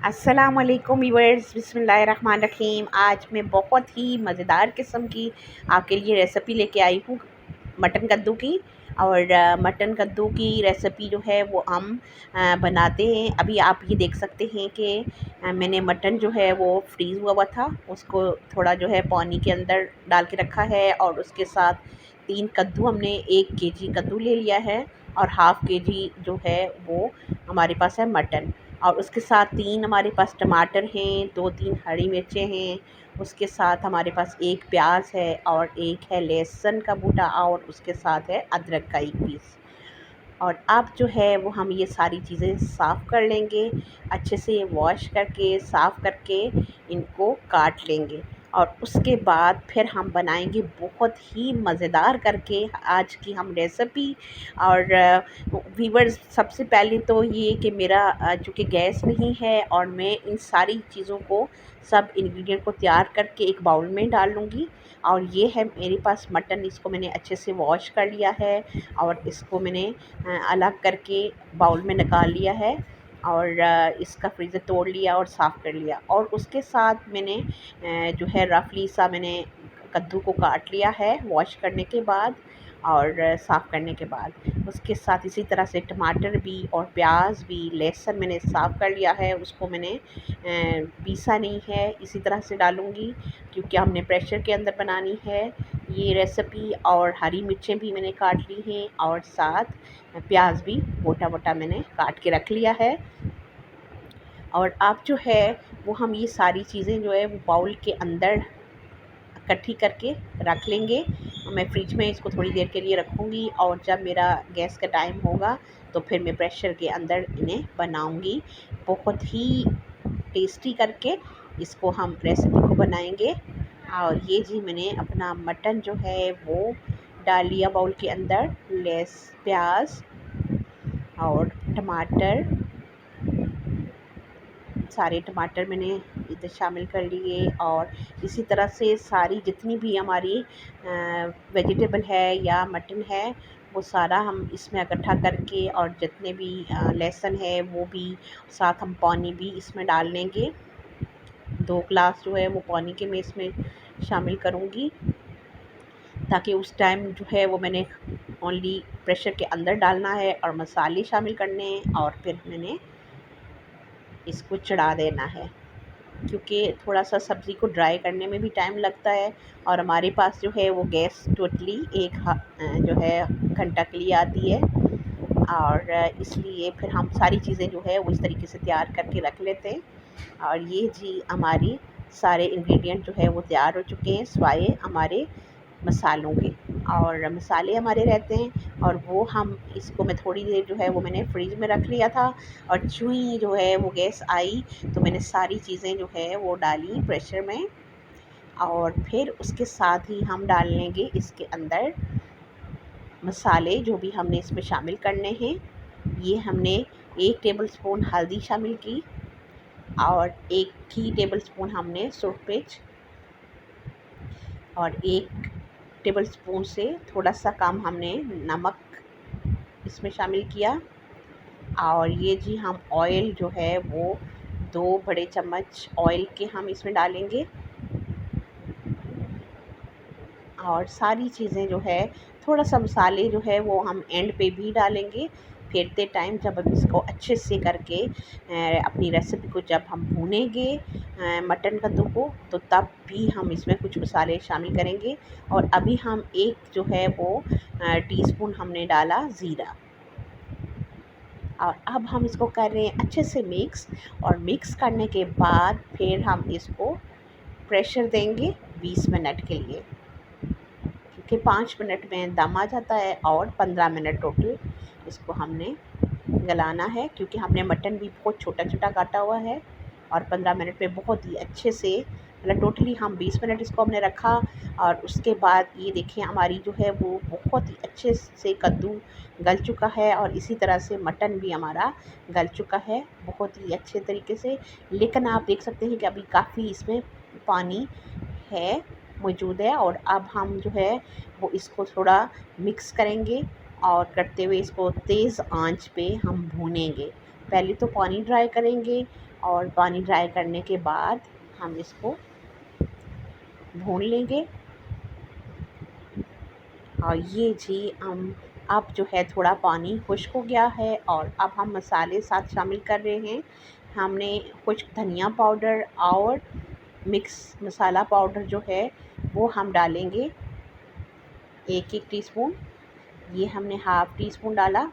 अस्सलाम वालेकुम व्यूअर्स, बिस्मिल्लाहिर्रहमानिर्रहीम। आज मैं बहुत ही मज़ेदार किस्म की आपके लिए रेसिपी लेके आई हूँ मटन कद्दू की। और मटन कद्दू की रेसिपी जो है वो हम बनाते हैं। अभी आप ये देख सकते हैं कि मैंने मटन जो है वो फ्रीज़ हुआ हुआ था, उसको थोड़ा जो है पानी के अंदर डाल के रखा है। और उसके साथ 3 कद्दू, हमने 1 केजी कद्दू ले लिया है और हाफ़ केजी जो है वो हमारे पास है मटन। और उसके साथ 3 हमारे पास टमाटर हैं, 2-3 हरी मिर्चें हैं, उसके साथ हमारे पास 1 प्याज है और 1 है लहसुन का बूटा और उसके साथ है अदरक का 1 पीस। और अब जो है वो हम ये सारी चीज़ें साफ़ कर लेंगे, अच्छे से वॉश करके साफ़ करके इनको काट लेंगे। और उसके बाद फिर हम बनाएंगे बहुत ही मज़ेदार करके आज की हम रेसिपी। और व्यूअर्स, सबसे पहले तो ये कि मेरा चूँकि गैस नहीं है और मैं इन सारी चीज़ों को, सब इंग्रेडिएंट को तैयार करके एक बाउल में डाल लूँगी। और ये है मेरे पास मटन, इसको मैंने अच्छे से वॉश कर लिया है और इसको मैंने अलग करके बाउल में निकाल लिया है। और इसका फ्रीज़र तोड़ लिया और साफ़ कर लिया। और उसके साथ मैंने जो है रफली सा मैंने कद्दू को काट लिया है वॉश करने के बाद और साफ़ करने के बाद। उसके साथ इसी तरह से टमाटर भी और प्याज भी, लहसुन मैंने साफ़ कर लिया है, उसको मैंने पीसा नहीं है, इसी तरह से डालूँगी क्योंकि हमने प्रेशर के अंदर बनानी है ये रेसिपी। और हरी मिर्चें भी मैंने काट ली हैं और साथ प्याज भी मोटा-मोटा मैंने काट के रख लिया है। और अब जो है वो हम ये सारी चीज़ें जो है वो बाउल के अंदर इकट्ठी करके रख लेंगे। मैं फ्रिज में इसको थोड़ी देर के लिए रखूँगी और जब मेरा गैस का टाइम होगा तो फिर मैं प्रेशर के अंदर इन्हें बनाऊँगी। बहुत ही टेस्टी करके इसको हम रेसिपी को बनाएंगे। और ये जी मैंने अपना मटन जो है वो डाल लिया बाउल के अंदर, प्याज और टमाटर, सारे टमाटर मैंने इधर शामिल कर लिए। और इसी तरह से सारी जितनी भी हमारी वेजिटेबल है या मटन है वो सारा हम इसमें इकट्ठा करके, और जितने भी लहसुन है वो भी, साथ हम पानी भी इसमें डाल लेंगे। 2 ग्लास जो है वो पानी के मैं इसमें शामिल करूँगी, ताकि उस टाइम जो है वो मैंने ओनली प्रेशर के अंदर डालना है और मसाले शामिल करने हैं और फिर मैंने इसको चढ़ा देना है। क्योंकि थोड़ा-सा सब्ज़ी को ड्राई करने में भी टाइम लगता है और हमारे पास जो है वो गैस टोटली जो है घंटा के लिए आती है। और इसलिए फिर हम सारी चीज़ें जो है वो इस तरीके से तैयार करके रख लेते हैं। और ये जी हमारी सारे इंग्रेडिएंट जो है वो तैयार हो चुके हैं सिवाय हमारे मसालों के। और मसाले हमारे रहते हैं और वो हम इसको, मैं थोड़ी देर जो है वो मैंने फ्रीज में रख लिया था। और चूई जो है वो गैस आई तो मैंने सारी चीज़ें जो है वो डाली प्रेशर में। और फिर उसके साथ ही हम डाल लेंगे इसके अंदर मसाले जो भी हमने इसमें शामिल करने हैं। ये हमने 1 टेबलस्पून हल्दी शामिल की और 1 ही टेबलस्पून हमने सुरख मिर्च और 1 टेबलस्पून से थोड़ा सा कम हमने नमक इसमें शामिल किया। और ये जी हम ऑयल जो है वो 2 बड़े चम्मच ऑयल के हम इसमें डालेंगे। और सारी चीज़ें जो है, थोड़ा सा मसाले जो है वो हम एंड पे भी डालेंगे फेरते टाइम, जब हम इसको अच्छे से करके अपनी रेसिपी को जब हम भूनेंगे मटन कद्दू को, तो तब भी हम इसमें कुछ मसाले शामिल करेंगे। और अभी हम एक जो है वो टीस्पून हमने डाला ज़ीरा। और अब हम इसको कर रहे हैं अच्छे से मिक्स। और मिक्स करने के बाद फिर हम इसको प्रेशर देंगे 20 मिनट के लिए, क्योंकि 5 मिनट में दम आ जाता है और 15 मिनट टोटल इसको हमने गलाना है, क्योंकि हमने मटन भी बहुत छोटा-छोटा काटा हुआ है। और 15 मिनट में बहुत ही अच्छे से, मतलब टोटली हम 20 मिनट इसको हमने रखा। और उसके बाद ये देखिए हमारी जो है वो बहुत ही अच्छे से कद्दू गल चुका है और इसी तरह से मटन भी हमारा गल चुका है बहुत ही अच्छे तरीके से। लेकिन आप देख सकते हैं कि अभी काफ़ी इसमें पानी है, मौजूद है। और अब हम जो है वो इसको थोड़ा मिक्स करेंगे और करते हुए इसको तेज़ आंच पे हम भूनेंगे। पहले तो पानी ड्राई करेंगे और पानी ड्राई करने के बाद हम इसको भून लेंगे। और ये जी हम अब जो है थोड़ा पानी खुश्क हो गया है और अब हम मसाले साथ शामिल कर रहे हैं। हमने कुछ धनिया पाउडर और मिक्स मसाला पाउडर जो है वो हम डालेंगे 1-1 टीस्पून। ये हमने हाफ़ टी स्पून डाला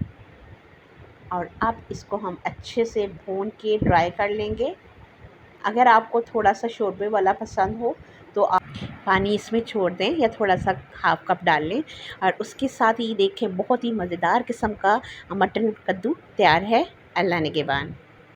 और अब इसको हम अच्छे से भून के ड्राई कर लेंगे। अगर आपको थोड़ा सा शोरबे वाला पसंद हो तो आप पानी इसमें छोड़ दें या थोड़ा सा हाफ़ कप डाल लें। और उसके साथ ही देखें बहुत ही मज़ेदार किस्म का मटन कद्दू तैयार है। अल्लाह निगहबान।